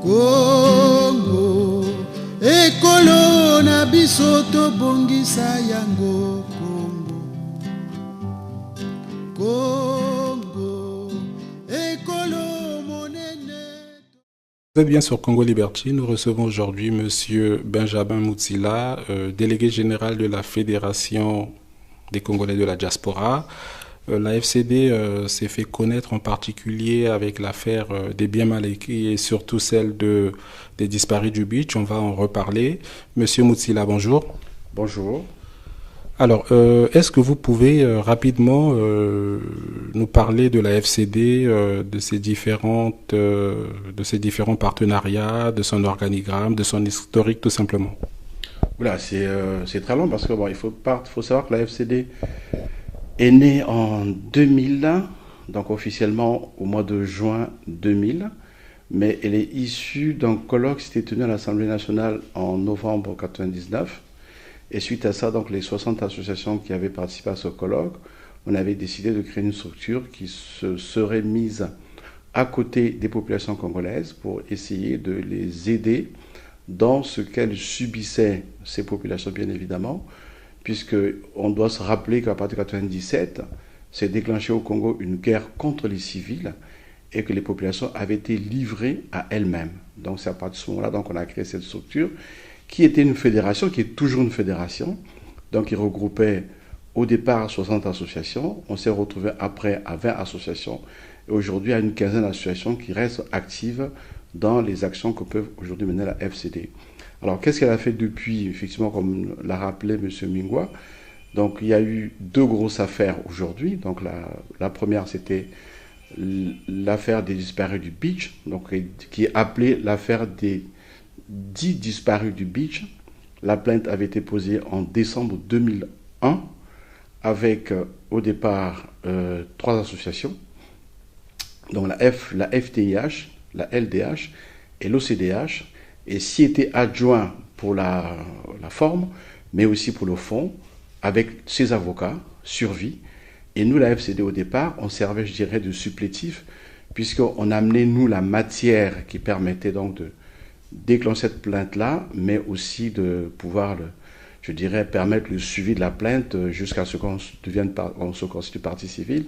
Congo, ekolo na biso tobongisa yango. Congo, ekolo monene. Vous êtes bien sur Congo Liberty. Nous recevons aujourd'hui Monsieur Benjamin Mutsila, délégué général de la Fédération des Congolais de la diaspora. La FCD s'est fait connaître en particulier avec l'affaire des biens mal acquis et surtout celle des disparus du beach. On va en reparler. Monsieur Mutsila, bonjour. Bonjour. Alors, est-ce que vous pouvez rapidement nous parler de la FCD, de ses différents partenariats, de son organigramme, de son historique tout simplement? Voilà, c'est très long parce que bon, il faut savoir que la FCD est née en 2000, donc officiellement au mois de juin 2000, mais elle est issue d'un colloque qui s'était tenu à l'Assemblée nationale en novembre 1999. Et suite à ça, donc les 60 associations qui avaient participé à ce colloque, on avait décidé de créer une structure qui se serait mise à côté des populations congolaises pour essayer de les aider dans ce qu'elles subissaient, ces populations bien évidemment, puisqu'on doit se rappeler qu'à partir de 1997, s'est déclenché au Congo une guerre contre les civils et que les populations avaient été livrées à elles-mêmes. Donc c'est à partir de ce moment-là qu'on a créé cette structure qui était une fédération, qui est toujours une fédération, donc qui regroupait au départ 60 associations. On s'est retrouvé après à 20 associations et aujourd'hui à une quinzaine d'associations qui restent actives dans les actions que peut aujourd'hui mener la FCD. Alors, qu'est-ce qu'elle a fait depuis? Effectivement, comme l'a rappelé M. Mingwa, donc il y a eu deux grosses affaires aujourd'hui. Donc, la première, c'était l'affaire des disparus du beach, donc, qui est appelée l'affaire des 10 disparus du beach. La plainte avait été posée en décembre 2001 avec, au départ, 3 associations. Donc, la FTIH, la LDH et l'OCDH, et s'y étaient adjoints pour la forme, mais aussi pour le fond, avec ses avocats, Survie. Et nous, la FCD, au départ, on servait, je dirais, de supplétif, puisqu'on amenait, nous, la matière qui permettait donc de déclencher cette plainte-là, mais aussi de pouvoir, je dirais, permettre le suivi de la plainte jusqu'à ce qu'on se constitue partie civile.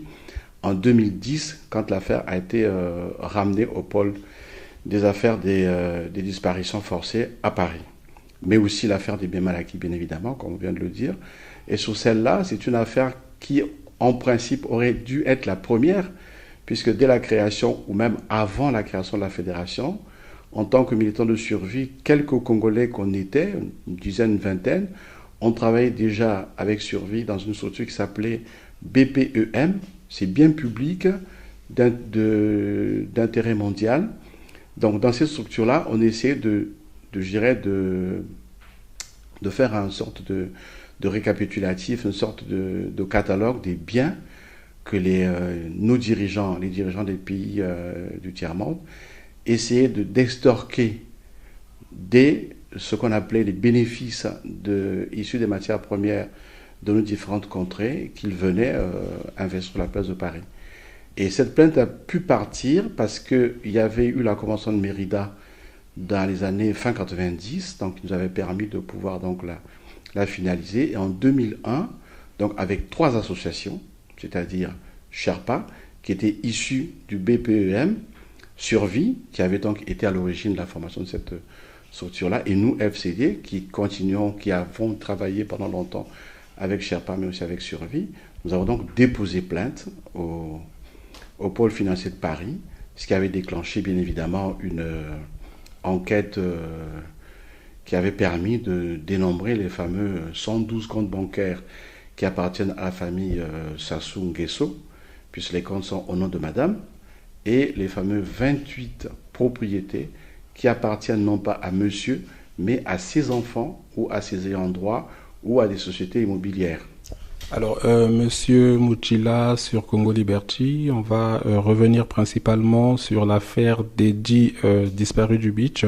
En 2010, quand l'affaire a été ramenée au pôle des affaires des disparitions forcées à Paris. Mais aussi l'affaire des biens mal acquis, bien évidemment, comme on vient de le dire. Et sur celle-là, c'est une affaire qui, en principe, aurait dû être la première, puisque dès la création, ou même avant la création de la fédération, en tant que militants de survie, quelques Congolais qu'on était, une dizaine, une vingtaine, on travaillait déjà avec Survie dans une structure qui s'appelait BPEM, c'est bien public d'intérêt mondial. Donc, dans cette structure-là, on essayait de faire une sorte de récapitulatif, une sorte de catalogue des biens que nos dirigeants, les dirigeants des pays du tiers-monde, essayaient d'extorquer dès ce qu'on appelait les bénéfices issus des matières premières de nos différentes contrées qu'ils venaient investir sur la place de Paris. Et cette plainte a pu partir parce qu'il y avait eu la Convention de Mérida dans les années fin 90, donc qui nous avait permis de pouvoir donc la finaliser. Et en 2001, donc avec 3 associations, c'est-à-dire Sherpa, qui était issue du BPEM, Survie, qui avait donc été à l'origine de la formation de cette structure-là, et nous, FCD, qui avons travaillé pendant longtemps avec Sherpa, mais aussi avec Survie. Nous avons donc déposé plainte au pôle financier de Paris, ce qui avait déclenché bien évidemment une enquête qui avait permis de dénombrer les fameux 112 comptes bancaires qui appartiennent à la famille Sassou Nguesso, puisque les comptes sont au nom de madame, et les fameux 28 propriétés qui appartiennent non pas à monsieur, mais à ses enfants ou à ses ayants droit ou à des sociétés immobilières. Alors, Monsieur Mutsila, sur Congo Liberty, on va revenir principalement sur l'affaire des 10 disparus du beach.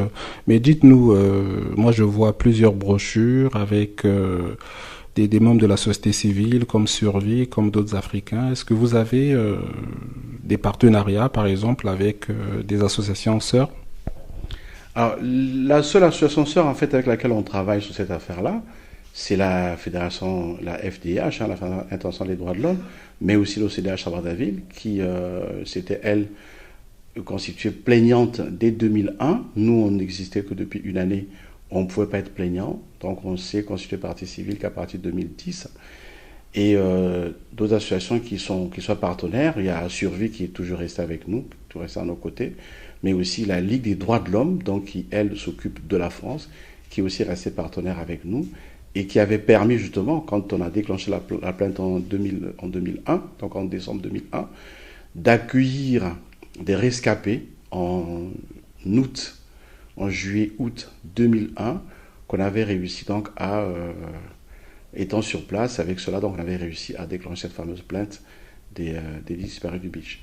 Mais dites-nous, moi je vois plusieurs brochures avec des membres de la société civile comme Survie, comme d'autres Africains. Est-ce que vous avez des partenariats, par exemple, avec des associations sœurs? Alors, la seule association sœur en fait avec laquelle on travaille sur cette affaire-là, c'est la fédération, la FDH, la Fédération internationale des droits de l'homme, mais aussi l'OCDH à Brazzaville, qui c'était elle constituée plaignante dès 2001. Nous, on n'existait que depuis une année, on ne pouvait pas être plaignant, donc on s'est constitué partie civile qu'à partir de 2010. Et d'autres associations qui sont partenaires, il y a Survie qui est toujours resté avec nous, toujours resté à nos côtés, mais aussi la Ligue des droits de l'homme, donc qui, elle, s'occupe de la France, qui est aussi restée partenaire avec nous, et qui avait permis justement, quand on a déclenché la plainte en 2001, donc en décembre 2001, d'accueillir des rescapés en juillet-août 2001, qu'on avait réussi donc à, étant sur place, avec cela, donc on avait réussi à déclencher cette fameuse plainte des disparus du beach.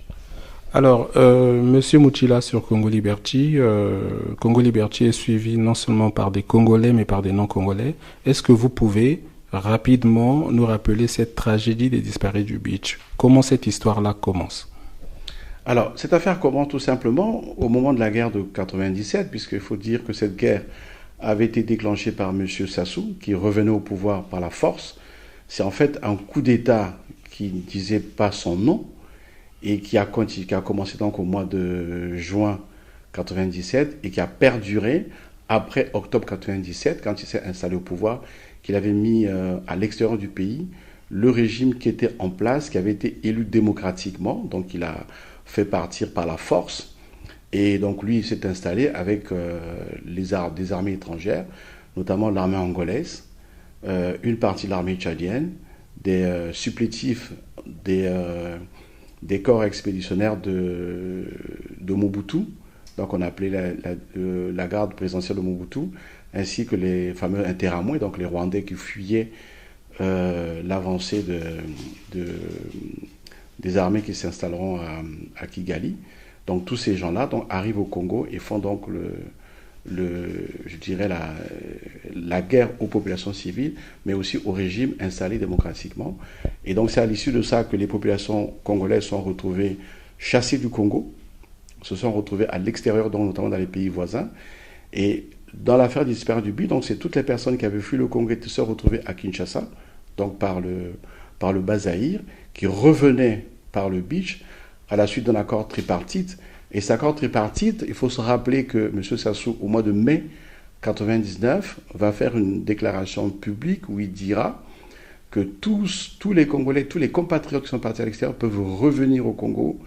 Alors, Monsieur Moutila sur Congo Liberty, Congo Liberty est suivi non seulement par des Congolais, mais par des non-Congolais. Est-ce que vous pouvez rapidement nous rappeler cette tragédie des disparus du beach? Comment cette histoire-là commence? Alors, cette affaire commence tout simplement au moment de la guerre de 97, puisqu'il faut dire que cette guerre avait été déclenchée par M. Sassou, qui revenait au pouvoir par la force. C'est en fait un coup d'État qui ne disait pas son nom, et qui a commencé donc au mois de juin 97 et qui a perduré après octobre 97, quand il s'est installé au pouvoir, qu'il avait mis à l'extérieur du pays le régime qui était en place, qui avait été élu démocratiquement, donc il a fait partir par la force, et donc lui il s'est installé avec des armées étrangères, notamment l'armée angolaise, une partie de l'armée tchadienne, des supplétifs des corps expéditionnaires de Mobutu, donc on appelait la garde présidentielle de Mobutu, ainsi que les fameux Interamwe, donc les Rwandais qui fuyaient l'avancée des armées qui s'installeront à Kigali. Donc tous ces gens-là arrivent au Congo et font donc je dirais la guerre aux populations civiles, mais aussi au régime installé démocratiquement. Et donc c'est à l'issue de ça que les populations congolaises sont retrouvées chassées du Congo, se sont retrouvées à l'extérieur, donc notamment dans les pays voisins. Et dans l'affaire des disparus du but, donc c'est toutes les personnes qui avaient fui le Congo et qui se sont retrouvées à Kinshasa, donc par le Bas-Zaïre, qui revenaient par le beach à la suite d'un accord tripartite. Et cet accord tripartite, il faut se rappeler que M. Sassou, au mois de mai 1999, va faire une déclaration publique où il dira que tous les Congolais, tous les compatriotes qui sont partis à l'extérieur peuvent revenir au Congo.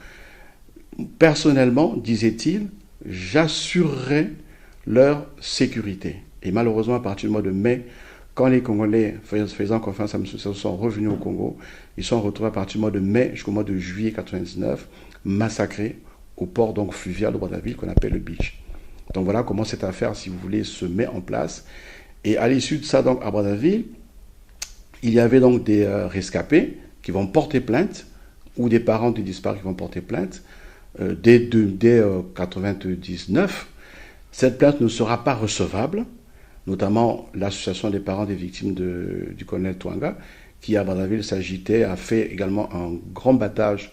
Personnellement, disait-il, j'assurerai leur sécurité. Et malheureusement, à partir du mois de mai, quand les Congolais, faisant confiance à M. Sassou, sont revenus au Congo, ils sont retrouvés à partir du mois de mai jusqu'au mois de juillet 1999, massacrés au port donc fluvial de Brazzaville qu'on appelle le beach. Donc voilà comment cette affaire, si vous voulez, se met en place. Et à l'issue de ça, donc à Brazzaville, il y avait donc des rescapés qui vont porter plainte, ou des parents des disparus qui vont porter plainte, dès 1999. Cette plainte ne sera pas recevable, notamment l'association des parents des victimes du colonel Twanga, qui à Brazzaville s'agitait, a fait également un grand battage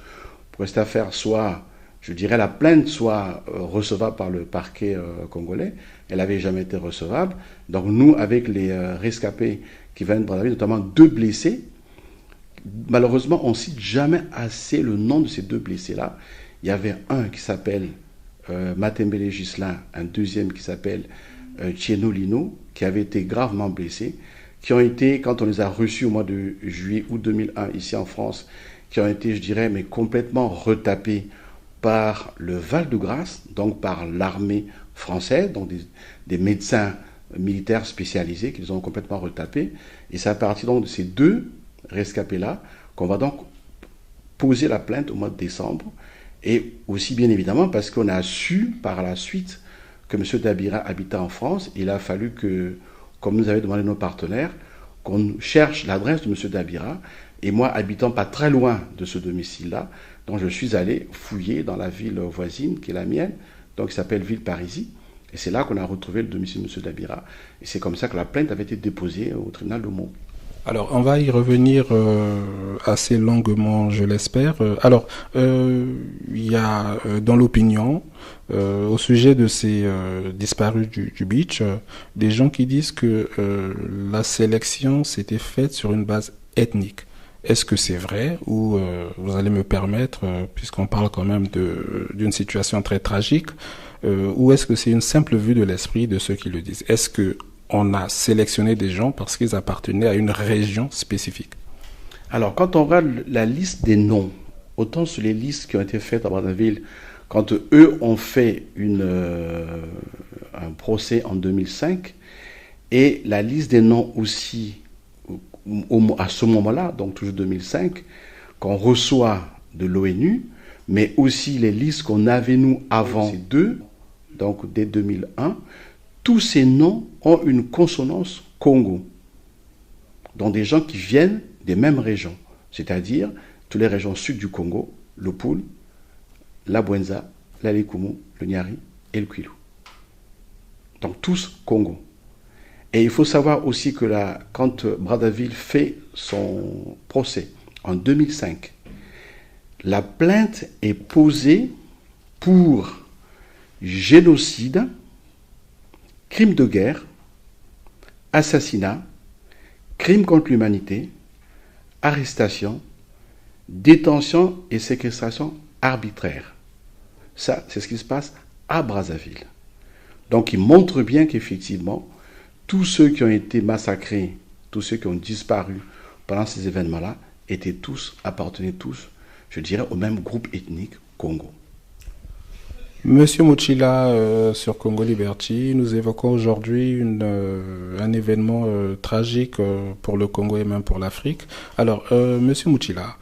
pour que cette affaire soit, je dirais, la plainte soit recevable par le parquet congolais. Elle n'avait jamais été recevable. Donc nous, avec les rescapés qui viennent de Brazzaville, notamment 2 blessés, malheureusement, on ne cite jamais assez le nom de ces 2 blessés-là. Il y avait un qui s'appelle Matembele Gislain, un deuxième qui s'appelle Tieno Lino, qui avait été gravement blessés, qui ont été, quand on les a reçus au mois de juillet-août 2001 ici en France, qui ont été, je dirais, mais complètement retapés par le Val-de-Grâce, donc par l'armée française, donc des médecins militaires spécialisés qui les ont complètement retapés. Et c'est à partir donc de ces 2 rescapés-là qu'on va donc poser la plainte au mois de décembre. Et aussi, bien évidemment, parce qu'on a su par la suite que M. Dabira habitait en France. Il a fallu que, comme nous avaient demandé nos partenaires, qu'on cherche l'adresse de M. Dabira. Et moi, habitant pas très loin de ce domicile-là, donc je suis allé fouiller dans la ville voisine, qui est la mienne, donc qui s'appelle Villeparisis. Et c'est là qu'on a retrouvé le domicile de M. Dabira. Et c'est comme ça que la plainte avait été déposée au tribunal de Meaux. Alors, on va y revenir assez longuement, je l'espère. Il y a dans l'opinion, au sujet de ces disparus du beach, des gens qui disent que la sélection s'était faite sur une base ethnique. Est-ce que c'est vrai ou vous allez me permettre, puisqu'on parle quand même d'une situation très tragique, ou est-ce que c'est une simple vue de l'esprit de ceux qui le disent? Est-ce que on a sélectionné des gens parce qu'ils appartenaient à une région spécifique? Alors, quand on regarde la liste des noms, autant sur les listes qui ont été faites à Brazzaville, quand eux ont fait un procès en 2005, et la liste des noms aussi, à ce moment-là, donc toujours 2005, qu'on reçoit de l'ONU, mais aussi les listes qu'on avait nous avant ces deux, donc dès 2001, tous ces noms ont une consonance Congo. Donc des gens qui viennent des mêmes régions, c'est-à-dire toutes les régions sud du Congo, le Poul, la Bwenza, la Likumu, le Nyari et le Kwilu. Donc tous Congo. Et il faut savoir aussi que quand Brazzaville fait son procès en 2005, la plainte est posée pour génocide, crime de guerre, assassinat, crime contre l'humanité, arrestation, détention et séquestration arbitraire. Ça, c'est ce qui se passe à Brazzaville. Donc, il montre bien qu'effectivement, tous ceux qui ont été massacrés, tous ceux qui ont disparu pendant ces événements-là, appartenaient tous, je dirais, au même groupe ethnique Congo. Monsieur Muchila, sur Congo Liberty, nous évoquons aujourd'hui un événement tragique pour le Congo et même pour l'Afrique. Alors, Monsieur Muchila,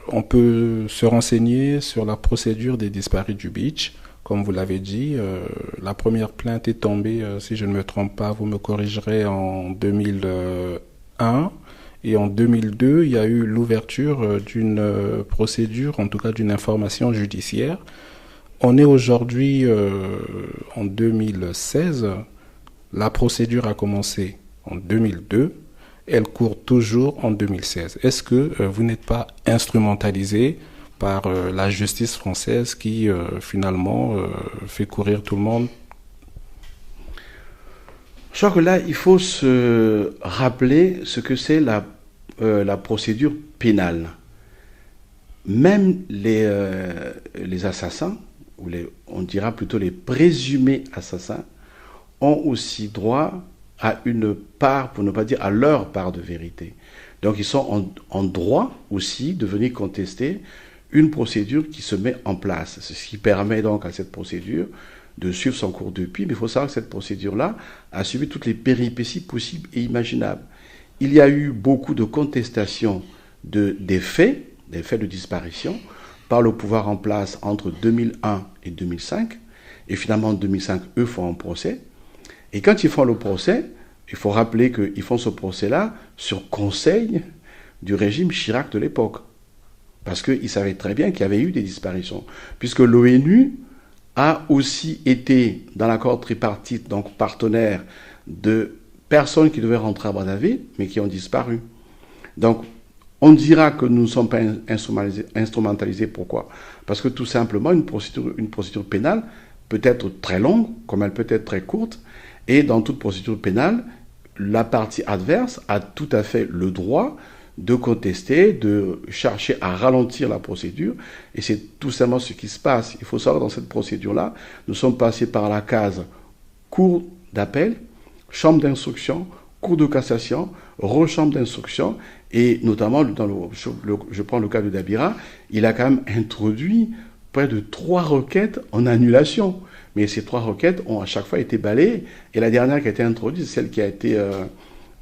on peut se renseigner sur la procédure des disparus du beach. Comme vous l'avez dit, la première plainte est tombée, si je ne me trompe pas, vous me corrigerez, en 2001. Et en 2002, il y a eu l'ouverture d'une procédure, en tout cas d'une information judiciaire. On est aujourd'hui en 2016. La procédure a commencé en 2002. Elle court toujours en 2016. Est-ce que vous n'êtes pas instrumentalisé par la justice française qui finalement fait courir tout le monde? Je crois que là, il faut se rappeler ce que c'est la procédure pénale. Même les assassins, ou on dira plutôt les présumés assassins, ont aussi droit à une part, pour ne pas dire à leur part de vérité. Donc ils sont en droit aussi de venir contester une procédure qui se met en place. C'est ce qui permet donc à cette procédure de suivre son cours depuis. Mais il faut savoir que cette procédure-là a suivi toutes les péripéties possibles et imaginables. Il y a eu beaucoup de contestations des faits de disparition par le pouvoir en place entre 2001 et 2005. Et finalement, en 2005, eux font un procès. Et quand ils font le procès, il faut rappeler qu'ils font ce procès-là sur conseil du régime Chirac de l'époque. Parce qu'ils savaient très bien qu'il y avait eu des disparitions. Puisque l'ONU a aussi été dans l'accord tripartite, donc partenaire de personnes qui devaient rentrer à Brazzaville, mais qui ont disparu. Donc, on dira que nous ne sommes pas instrumentalisés. Pourquoi? Parce que tout simplement, une procédure pénale peut être très longue, comme elle peut être très courte, et dans toute procédure pénale, la partie adverse a tout à fait le droit de contester, de chercher à ralentir la procédure, et c'est tout simplement ce qui se passe. Il faut savoir, dans cette procédure-là, nous sommes passés par la case cour d'appel, chambre d'instruction, cour de cassation, rechambre d'instruction, et notamment, je prends le cas de Dabira, il a quand même introduit près de 3 requêtes en annulation. Mais ces 3 requêtes ont à chaque fois été balayées. Et la dernière qui a été introduite, c'est celle qui a été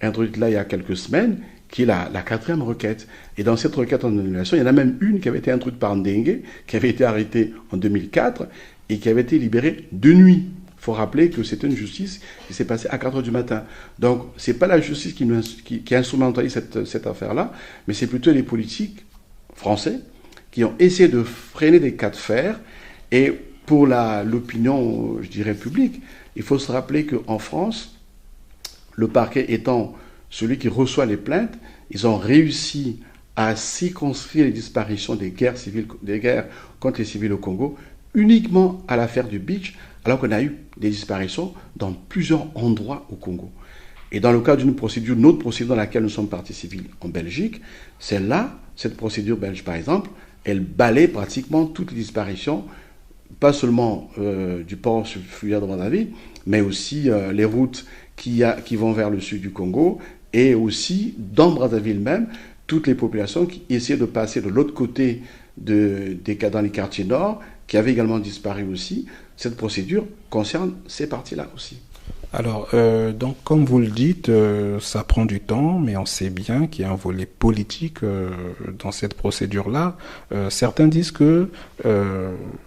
introduite là il y a quelques semaines, qui est la 4e requête. Et dans cette requête en annulation, il y en a même une qui avait été introduite par Ndengue, qui avait été arrêtée en 2004 et qui avait été libérée de nuit. Il faut rappeler que c'était une justice qui s'est passée à 4 h du matin. Donc, ce n'est pas la justice qui instrumentalise cette affaire-là, mais c'est plutôt les politiques français qui ont essayé de freiner des cas de fer. Et pour l'opinion, je dirais, publique, il faut se rappeler qu'en France, le parquet étant celui qui reçoit les plaintes, ils ont réussi à circonscrire les disparitions des guerres contre les civils au Congo uniquement à l'affaire du Beach, alors qu'on a eu des disparitions dans plusieurs endroits au Congo. Et dans le cadre d'une procédure, une autre procédure dans laquelle nous sommes partie civile en Belgique, celle-là, cette procédure belge par exemple, elle balaie pratiquement toutes les disparitions, pas seulement du port fluvial de Brazzaville, mais aussi les routes qui vont vers le sud du Congo, et aussi dans Brazzaville même, toutes les populations qui essaient de passer de l'autre côté dans les quartiers nord, qui avaient également disparu aussi. Cette procédure concerne ces parties-là aussi. Alors, donc, comme vous le dites, ça prend du temps, mais on sait bien qu'il y a un volet politique dans cette procédure-là. Certains disent que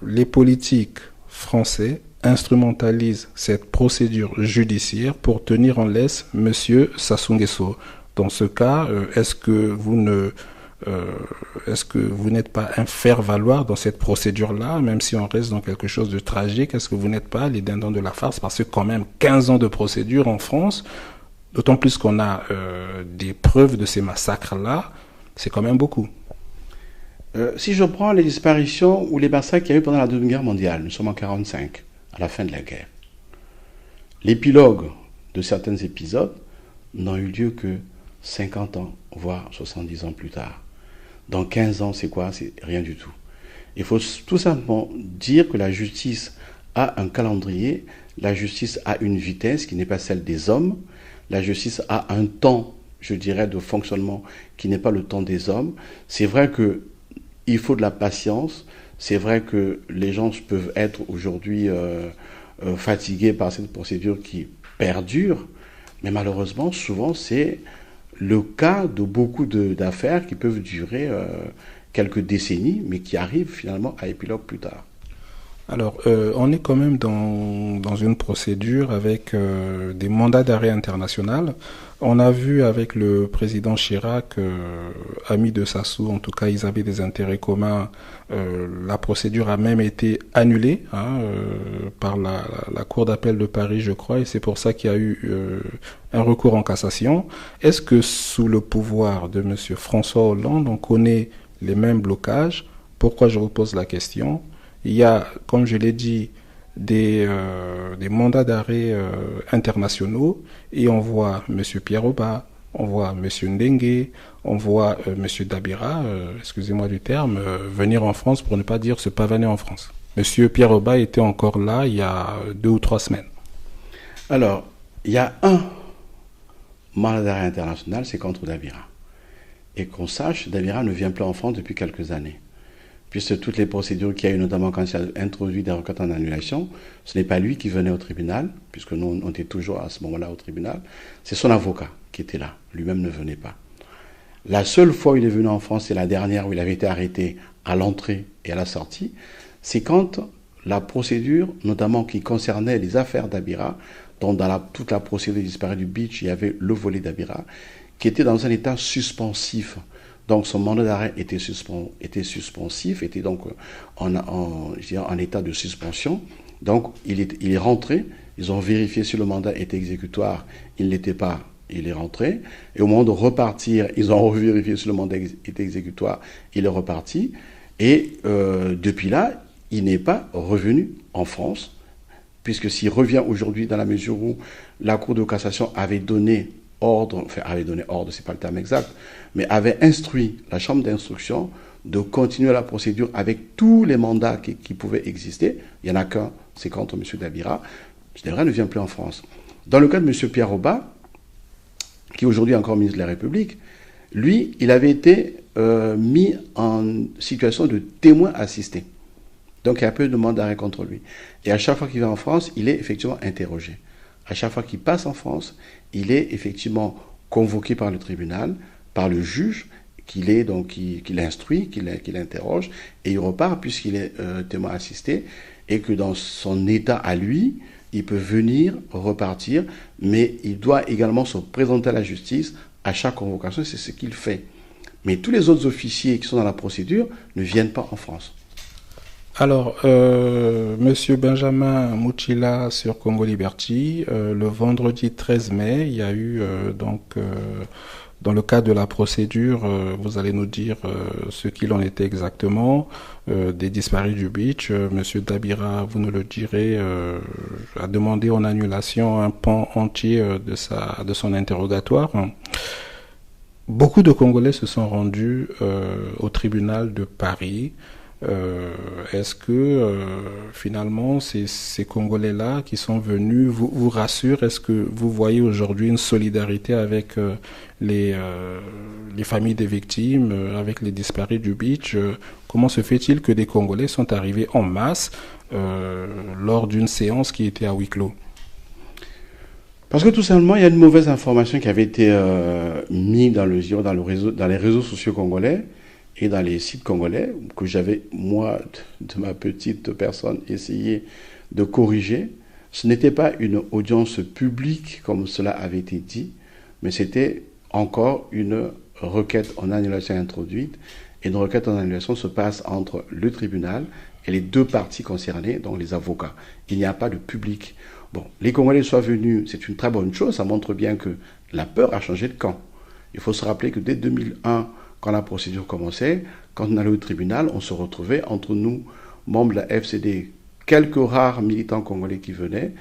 les politiques français instrumentalisent cette procédure judiciaire pour tenir en laisse M. Sassou Nguesso. Dans ce cas, est-ce que vous n'êtes pas un faire-valoir dans cette procédure-là, même si on reste dans quelque chose de tragique? Est-ce que vous n'êtes pas les dindons de la farce? Parce que quand même 15 ans de procédure en France, d'autant plus qu'on a des preuves de ces massacres-là, c'est quand même beaucoup. Si je prends les disparitions ou les massacres qu'il y a eu pendant la Deuxième Guerre mondiale, nous sommes en 1945, à la fin de la guerre. L'épilogue de certains épisodes n'ont eu lieu que 50 ans, voire 70 ans plus tard. Dans 15 ans, c'est quoi? C'est rien du tout. Il faut tout simplement dire que la justice a un calendrier, la justice a une vitesse qui n'est pas celle des hommes, la justice a un temps, je dirais, de fonctionnement qui n'est pas le temps des hommes. C'est vrai qu'il faut de la patience, c'est vrai que les gens peuvent être aujourd'hui fatigués par cette procédure qui perdure, mais malheureusement, souvent, c'est le cas de beaucoup d'affaires qui peuvent durer quelques décennies, mais qui arrivent finalement à épilogue plus tard. Alors, on est quand même dans une procédure avec des mandats d'arrêt international. On a vu avec le président Chirac, ami de Sassou, en tout cas ils avaient des intérêts communs, la procédure a même été annulée par la Cour d'appel de Paris, je crois, et c'est pour ça qu'il y a eu un recours en cassation. Est-ce que sous le pouvoir de M. François Hollande, on connaît les mêmes blocages? Pourquoi je vous pose la question? Il y a, comme je l'ai dit, des mandats d'arrêt internationaux et on voit M. Pierre Oba, on voit M. Ndengue, on voit M. Dabira, excusez-moi du terme, venir en France pour ne pas dire se pavaner en France. M. Pierre Oba était encore là il y a 2 ou 3 semaines. Alors, il y a un mandat d'arrêt international, c'est contre Dabira. Et qu'on sache, Dabira ne vient plus en France depuis quelques années. Puisque toutes les procédures qu'il y a eu, notamment quand il a introduit des requêtes en annulation, ce n'est pas lui qui venait au tribunal, puisque nous, on était toujours à ce moment-là au tribunal, c'est son avocat qui était là, lui-même ne venait pas. La seule fois où il est venu en France, c'est la dernière où il avait été arrêté à l'entrée et à la sortie, c'est quand la procédure, notamment qui concernait les affaires Dabira, dont dans toute la procédure disparue du Beach, il y avait le volet Dabira, qui était dans un état suspensif. Donc son mandat d'arrêt était suspensif, était donc en état de suspension. Donc il est rentré, ils ont vérifié si le mandat était exécutoire, il ne l'était pas, il est rentré. Et au moment de repartir, ils ont revérifié si le mandat était exécutoire, il est reparti. Et depuis là, il n'est pas revenu en France, puisque s'il revient aujourd'hui dans la mesure où la Cour de cassation avait donné ordre, c'est pas le terme exact, mais avait instruit la chambre d'instruction de continuer la procédure avec tous les mandats qui pouvaient exister. Il n'y en a qu'un, c'est contre M. Dabira. Dabira ne vient plus en France. Dans le cas de M. Pierre Oba, qui est aujourd'hui encore ministre de la République, lui, il avait été mis en situation de témoin assisté. Donc il y a peu de mandat d'arrêt contre lui. Et à chaque fois qu'il vient en France, il est effectivement interrogé. À chaque fois qu'il passe en France, il est effectivement convoqué par le tribunal, par le juge, qui l'instruit, qui l'interroge, et il repart puisqu'il est témoin assisté, et que dans son état à lui, il peut venir, repartir, mais il doit également se présenter à la justice à chaque convocation, c'est ce qu'il fait. Mais tous les autres officiers qui sont dans la procédure ne viennent pas en France. Alors, Monsieur Benjamin Mouchila sur Congo Liberty, le vendredi 13 mai, il y a eu dans le cadre de la procédure, vous allez nous dire ce qu'il en était exactement, des disparus du beach. Monsieur Dabira, vous nous le direz, a demandé en annulation un pan entier de son interrogatoire. Beaucoup de Congolais se sont rendus au tribunal de Paris. Est-ce que finalement ces Congolais-là qui sont venus vous rassurent? Est-ce que vous voyez aujourd'hui une solidarité avec les familles des victimes, avec les disparus du beach? Comment se fait-il que des Congolais sont arrivés en masse lors d'une séance qui était à huis clos? Parce que tout simplement, il y a une mauvaise information qui avait été mise dans les réseaux sociaux congolais et dans les sites congolais, que j'avais, moi, de ma petite personne, essayé de corriger. Ce n'était pas une audience publique, comme cela avait été dit, mais c'était encore une requête en annulation introduite. Et une requête en annulation se passe entre le tribunal et les deux parties concernées, donc les avocats. Il n'y a pas de public. Bon, les Congolais soient venus, c'est une très bonne chose, ça montre bien que la peur a changé de camp. Il faut se rappeler que dès 2001, quand la procédure commençait, quand on allait au tribunal, on se retrouvait entre nous, membres de la FCD, quelques rares militants congolais qui venaient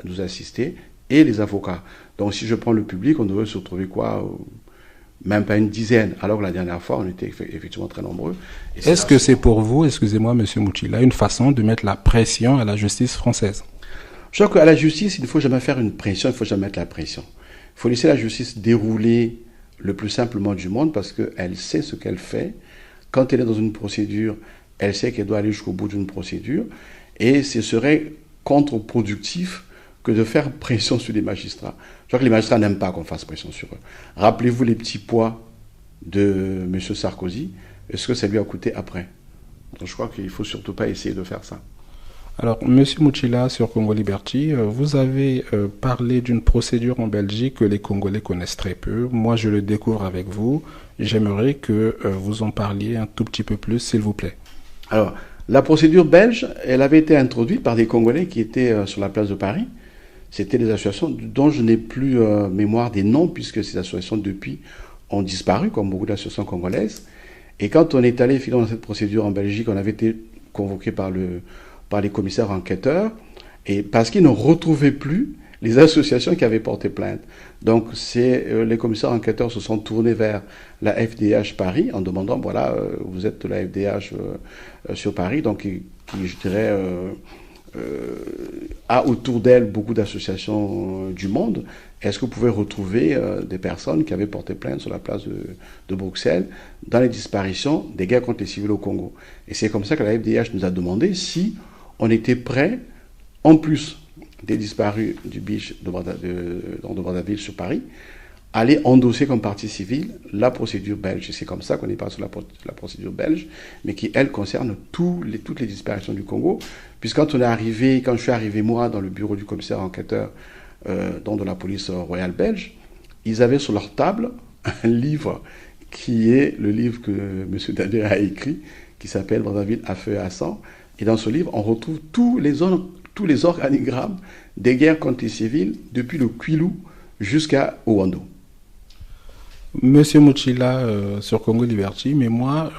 nous assister, et les avocats. Donc si je prends le public, on devait se retrouver même pas une dizaine, alors que la dernière fois, on était effectivement très nombreux. Est-ce que c'est pour vous, excusez-moi, M. Mouchila, une façon de mettre la pression à la justice française? Je crois qu'à la justice, il ne faut jamais faire une pression, il ne faut jamais mettre la pression. Il faut laisser la justice dérouler le plus simplement du monde parce qu'elle sait ce qu'elle fait. Quand elle est dans une procédure, elle sait qu'elle doit aller jusqu'au bout d'une procédure et ce serait contre-productif que de faire pression sur les magistrats. Je crois que les magistrats n'aiment pas qu'on fasse pression sur eux. Rappelez-vous les petits pois de M. Sarkozy. Est-ce que ça lui a coûté après? Donc je crois qu'il ne faut surtout pas essayer de faire ça. Alors, M. Mouchila, sur Congo Liberty, vous avez parlé d'une procédure en Belgique que les Congolais connaissent très peu. Moi, je le découvre avec vous. J'aimerais que vous en parliez un tout petit peu plus, s'il vous plaît. Alors, la procédure belge, elle avait été introduite par des Congolais qui étaient sur la place de Paris. C'était des associations dont je n'ai plus mémoire des noms, puisque ces associations, depuis, ont disparu, comme beaucoup d'associations congolaises. Et quand on est allé finalement dans cette procédure en Belgique, on avait été convoqué par les commissaires enquêteurs, et parce qu'ils ne retrouvaient plus les associations qui avaient porté plainte. Donc les commissaires enquêteurs se sont tournés vers la FDH Paris en demandant, voilà, vous êtes de la FDH sur Paris, donc qui, je dirais, a autour d'elle beaucoup d'associations du monde. Est-ce que vous pouvez retrouver des personnes qui avaient porté plainte sur la place de Bruxelles dans les disparitions des guerres contre les civils au Congo? Et c'est comme ça que la FDH nous a demandé si on était prêt, en plus des disparus du beach de Brazzaville sur Paris, à aller endosser comme partie civile la procédure belge. Et c'est comme ça qu'on est passé sur la procédure belge, mais qui, elle, concerne toutes les disparitions du Congo. Puis quand je suis arrivé, moi, dans le bureau du commissaire enquêteur de la police royale belge, ils avaient sur leur table un livre qui est le livre que M. Dader a écrit, qui s'appelle Brazzaville à feu et à sang. Et dans ce livre, on retrouve tous les organigrammes des guerres contre les civils, depuis le Kwilu jusqu'à Owando. Monsieur Mouchila, sur Congo Liberty, mais moi,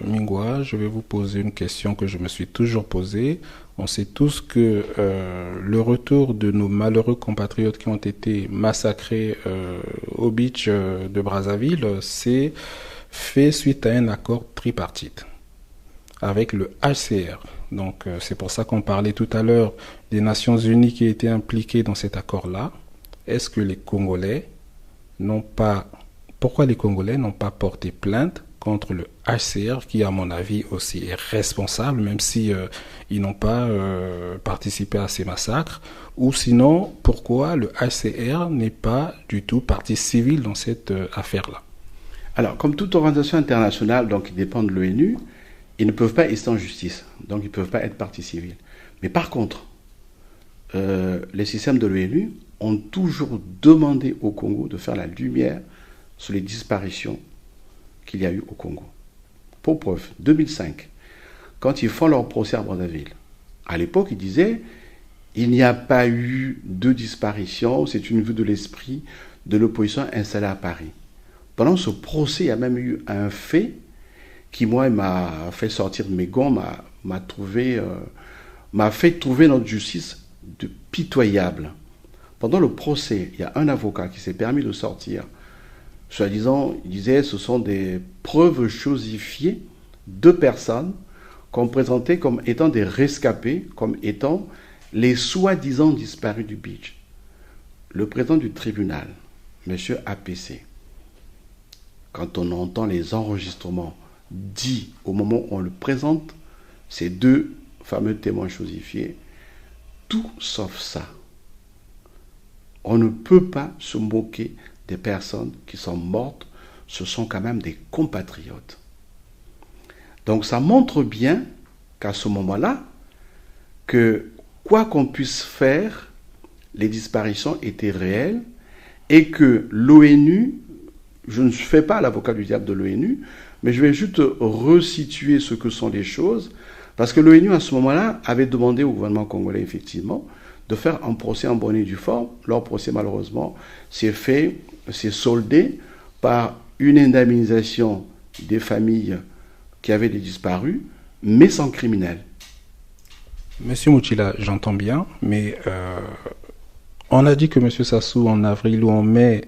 Mingwa, je vais vous poser une question que je me suis toujours posée. On sait tous que le retour de nos malheureux compatriotes qui ont été massacrés au beach de Brazzaville s'est fait suite à un accord tripartite avec le HCR. Donc c'est pour ça qu'on parlait tout à l'heure des Nations Unies qui étaient impliquées dans cet accord-là. Est-ce que les Congolais pourquoi les Congolais n'ont pas porté plainte contre le HCR, qui à mon avis aussi est responsable, même si ils n'ont pas participé à ces massacres? Ou sinon, pourquoi le HCR n'est pas du tout partie civile dans cette affaire-là? Alors, comme toute organisation internationale donc, qui dépend de l'ONU, ils ne peuvent pas rester en justice, donc ils ne peuvent pas être partie civile. Mais par contre, les systèmes de l'ONU ont toujours demandé au Congo de faire la lumière sur les disparitions qu'il y a eu au Congo. Pour preuve, 2005, quand ils font leur procès à Brazzaville. À l'époque, ils disaient, il n'y a pas eu de disparition, c'est une vue de l'esprit de l'opposition installée à Paris. Pendant ce procès, il y a même eu un fait qui, moi, m'a fait sortir de mes gonds, m'a fait trouver notre justice de pitoyable. Pendant le procès, il y a un avocat qui s'est permis de sortir, soi-disant, il disait, ce sont des preuves chosifiées de personnes qu'on présentait comme étant des rescapés, comme étant les soi-disant disparus du beach. Le président du tribunal, M. APC, quand on entend les enregistrements, dit au moment où on le présente, ces deux fameux témoins chosifiés, tout sauf ça. On ne peut pas se moquer des personnes qui sont mortes, ce sont quand même des compatriotes. Donc ça montre bien qu'à ce moment-là, que quoi qu'on puisse faire, les disparitions étaient réelles et que l'ONU, je ne fais pas l'avocat du diable de l'ONU, mais je vais juste resituer ce que sont les choses, parce que l'ONU à ce moment-là avait demandé au gouvernement congolais effectivement de faire un procès en bonne et due forme. Leur procès malheureusement s'est soldé par une indemnisation des familles qui avaient des disparus, mais sans criminels. Monsieur Moutila, j'entends bien, mais on a dit que Monsieur Sassou, en avril ou en mai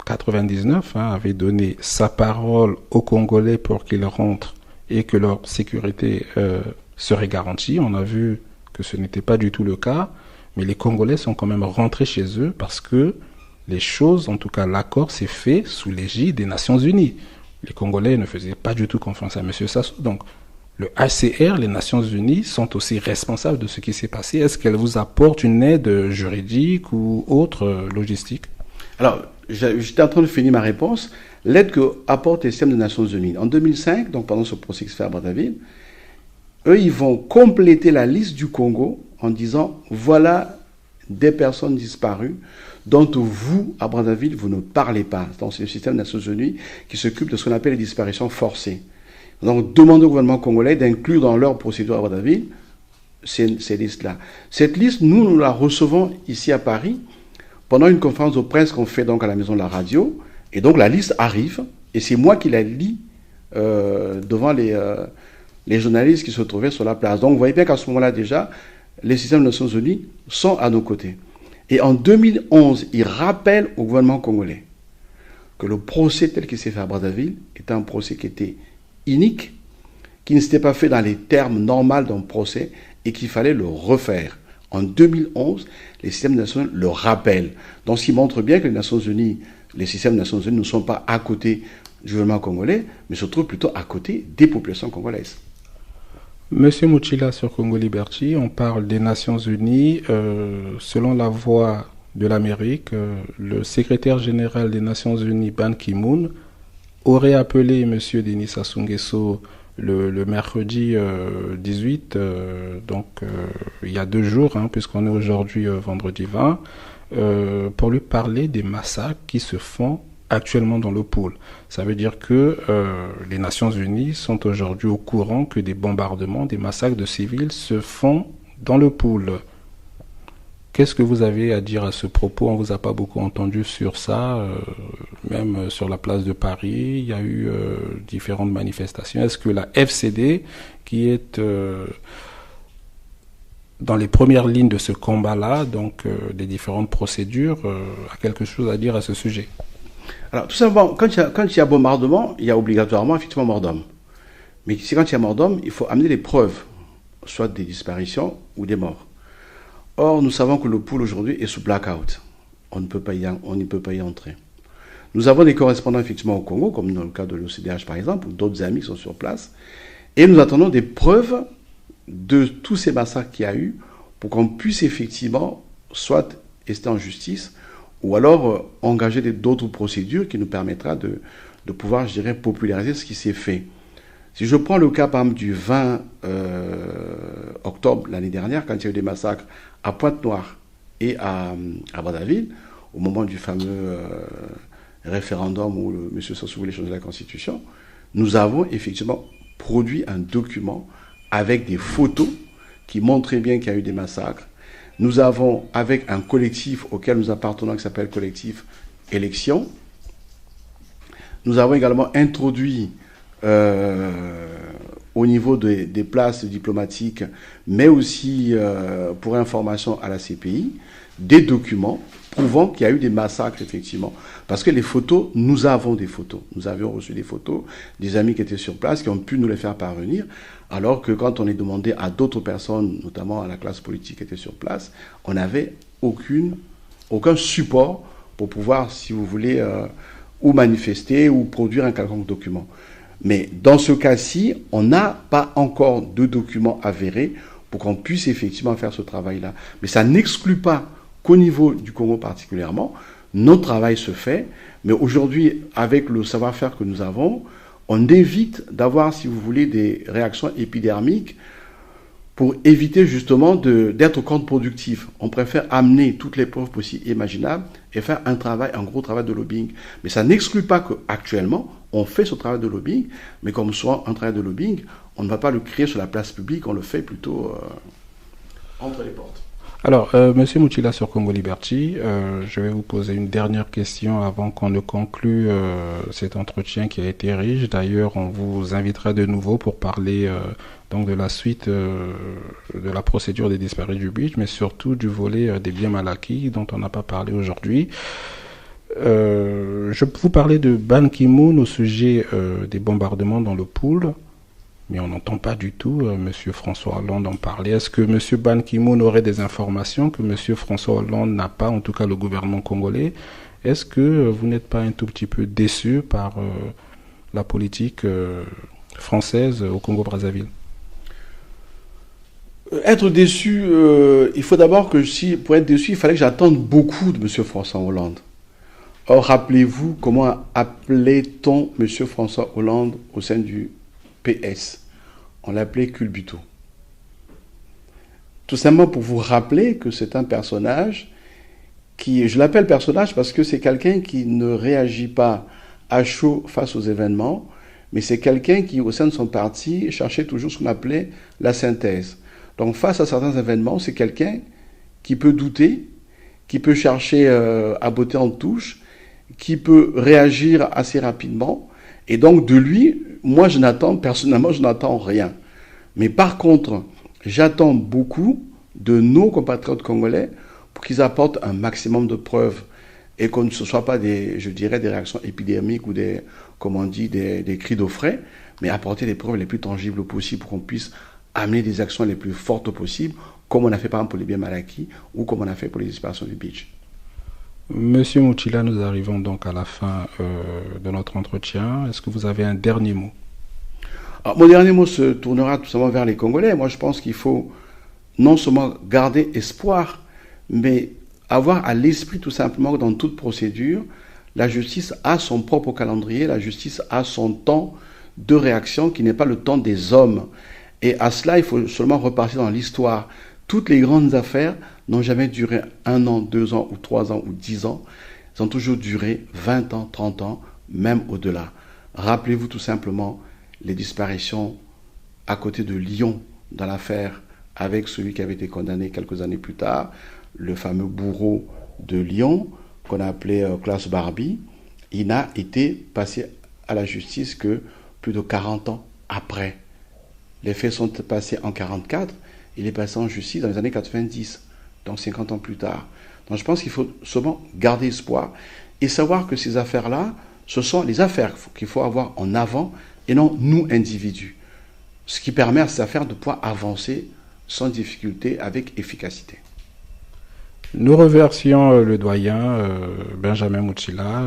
99, avait donné sa parole aux Congolais pour qu'ils rentrent et que leur sécurité serait garantie. On a vu que ce n'était pas du tout le cas, mais les Congolais sont quand même rentrés chez eux parce que les choses, en tout cas l'accord, s'est fait sous l'égide des Nations Unies. Les Congolais ne faisaient pas du tout confiance à Monsieur Sassou, donc le HCR, les Nations Unies, sont aussi responsables de ce qui s'est passé. Est-ce qu'elles vous apportent une aide juridique ou autre logistique? Alors, j'étais en train de finir ma réponse. L'aide que apporte le système des Nations Unies. En 2005, donc pendant ce procès qui se fait à Brazzaville, eux, ils vont compléter la liste du Congo en disant, voilà des personnes disparues dont vous, à Brazzaville, vous ne parlez pas. Donc, c'est le système des Nations Unies qui s'occupe de ce qu'on appelle les disparitions forcées. Donc, demandez au gouvernement congolais d'inclure dans leur procédure à Brazzaville ces listes-là. Cette liste, nous la recevons ici à Paris pendant une conférence de presse qu'on fait donc à la maison de la radio. Et donc, la liste arrive et c'est moi qui la lis devant les journalistes qui se trouvaient sur la place. Donc, vous voyez bien qu'à ce moment-là, déjà, les systèmes des Nations Unies sont à nos côtés. Et en 2011, ils rappellent au gouvernement congolais que le procès tel qu'il s'est fait à Brazzaville était un procès qui était inique, qui ne s'était pas fait dans les termes normaux d'un procès et qu'il fallait le refaire. En 2011, les systèmes des Nations Unies le rappellent. Donc, ce qui montre bien que les Nations Unies, les systèmes des Nations Unies ne sont pas à côté du gouvernement congolais, mais se trouvent plutôt à côté des populations congolaises. Monsieur Moutila, sur Congo Liberty, on parle des Nations Unies. Selon la voix de l'Amérique, le secrétaire général des Nations Unies, Ban Ki-moon, aurait appelé M. Denis Sassou Nguesso le mercredi 18, il y a 2 jours, puisqu'on est aujourd'hui vendredi 20, pour lui parler des massacres qui se font actuellement dans le pôle. Ça veut dire que les Nations Unies sont aujourd'hui au courant que des bombardements, des massacres de civils se font dans le pôle. Qu'est-ce que vous avez à dire à ce propos? On ne vous a pas beaucoup entendu sur ça, même sur la place de Paris, il y a eu différentes manifestations. Est-ce que la FCD, qui est dans les premières lignes de ce combat-là, donc des différentes procédures, a quelque chose à dire à ce sujet? Alors, tout simplement, quand il y a bombardement, il y a obligatoirement effectivement mort d'homme. Mais quand il y a mort d'homme, il faut amener des preuves, soit des disparitions ou des morts. Or, nous savons que le pôle aujourd'hui est sous blackout. On n'y peut pas y entrer. Nous avons des correspondants effectivement au Congo, comme dans le cas de l'OCDH par exemple, ou d'autres amis qui sont sur place. Et nous attendons des preuves de tous ces massacres qu'il y a eu pour qu'on puisse effectivement soit rester en justice ou alors engager d'autres procédures qui nous permettra de pouvoir, je dirais, populariser ce qui s'est fait. Si je prends le cas, par exemple, du 20 octobre l'année dernière, quand il y a eu des massacres à Pointe-Noire et à Brazzaville, au moment du fameux référendum où M. Sassou voulait changer la Constitution, nous avons effectivement produit un document avec des photos qui montraient bien qu'il y a eu des massacres. Nous avons, avec un collectif auquel nous appartenons, qui s'appelle Collectif Élection, nous avons également introduit au niveau des places diplomatiques, mais aussi pour information à la CPI, des documents prouvant qu'il y a eu des massacres, effectivement. Parce que les photos, nous avons des photos. Nous avions reçu des photos des amis qui étaient sur place, qui ont pu nous les faire parvenir, alors que quand on est demandé à d'autres personnes, notamment à la classe politique qui était sur place, on n'avait aucun support pour pouvoir, si vous voulez, ou manifester ou produire un quelconque document. Mais dans ce cas-ci, on n'a pas encore de documents avérés pour qu'on puisse effectivement faire ce travail-là. Mais ça n'exclut pas qu'au niveau du Congo particulièrement, notre travail se fait. Mais aujourd'hui, avec le savoir-faire que nous avons, on évite d'avoir, si vous voulez, des réactions épidermiques pour éviter justement d'être contre-productif. On préfère amener toutes les preuves possibles et imaginables et faire un gros travail de lobbying. Mais ça n'exclut pas qu'actuellement, on fait ce travail de lobbying, mais comme soit un travail de lobbying, on ne va pas le créer sur la place publique, on le fait plutôt entre les portes. Alors, Monsieur Moutila sur Congo Liberty, je vais vous poser une dernière question avant qu'on ne conclue cet entretien qui a été riche. D'ailleurs, on vous invitera de nouveau pour parler donc de la suite de la procédure des disparus du beach, mais surtout du volet des biens mal acquis dont on n'a pas parlé aujourd'hui. Je vous parlais de Ban Ki-moon au sujet des bombardements dans le Pool. Mais on n'entend pas du tout M. François Hollande en parler. Est-ce que M. Ban Ki-moon aurait des informations que M. François Hollande n'a pas, en tout cas le gouvernement congolais? Est-ce que vous n'êtes pas un tout petit peu déçu par la politique française au Congo-Brazzaville? Être déçu, il faut d'abord que pour être déçu, il fallait que j'attende beaucoup de M. François Hollande. Or, rappelez-vous comment appelait-on M. François Hollande au sein du PS, on l'appelait Culbuto. Tout simplement pour vous rappeler que c'est un personnage qui, je l'appelle personnage parce que c'est quelqu'un qui ne réagit pas à chaud face aux événements, mais c'est quelqu'un qui, au sein de son parti, cherchait toujours ce qu'on appelait la synthèse. Donc face à certains événements, c'est quelqu'un qui peut douter, qui peut chercher à botter en touche, qui peut réagir assez rapidement, et donc de lui, moi, personnellement, je n'attends rien. Mais par contre, j'attends beaucoup de nos compatriotes congolais pour qu'ils apportent un maximum de preuves et qu'on ne soit pas des réactions épidermiques ou des cris d'eau frais, mais apporter les preuves les plus tangibles possibles pour qu'on puisse amener des actions les plus fortes possibles, comme on a fait par exemple pour les biens mal acquis ou comme on a fait pour les disparitions du beach. Monsieur Moutila, nous arrivons donc à la fin de notre entretien. Est-ce que vous avez un dernier mot? Alors, mon dernier mot se tournera tout simplement vers les Congolais. Moi, je pense qu'il faut non seulement garder espoir, mais avoir à l'esprit tout simplement que dans toute procédure, la justice a son propre calendrier, la justice a son temps de réaction qui n'est pas le temps des hommes. Et à cela, il faut seulement repartir dans l'histoire. Toutes les grandes affaires n'ont jamais duré 1 an, 2 ans, ou 3 ans, ou 10 ans. Elles ont toujours duré 20 ans, 30 ans, même au-delà. Rappelez-vous tout simplement les disparitions à côté de Lyon dans l'affaire avec celui qui avait été condamné quelques années plus tard, le fameux bourreau de Lyon, qu'on a appelé Klaus Barbie. Il n'a été passé à la justice que plus de 40 ans après. Les faits sont passés en 1944. Il est passé en justice dans les années 90, donc 50 ans plus tard. Donc je pense qu'il faut seulement garder espoir et savoir que ces affaires-là, ce sont les affaires qu'il faut avoir en avant et non nous, individus. Ce qui permet à ces affaires de pouvoir avancer sans difficulté, avec efficacité. Nous remercions le doyen Benjamin Moutila.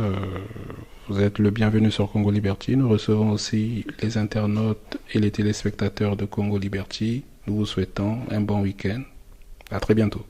Vous êtes le bienvenu sur Congo Liberty. Nous recevons aussi les internautes et les téléspectateurs de Congo Liberty. Nous vous souhaitons un bon week-end. À très bientôt.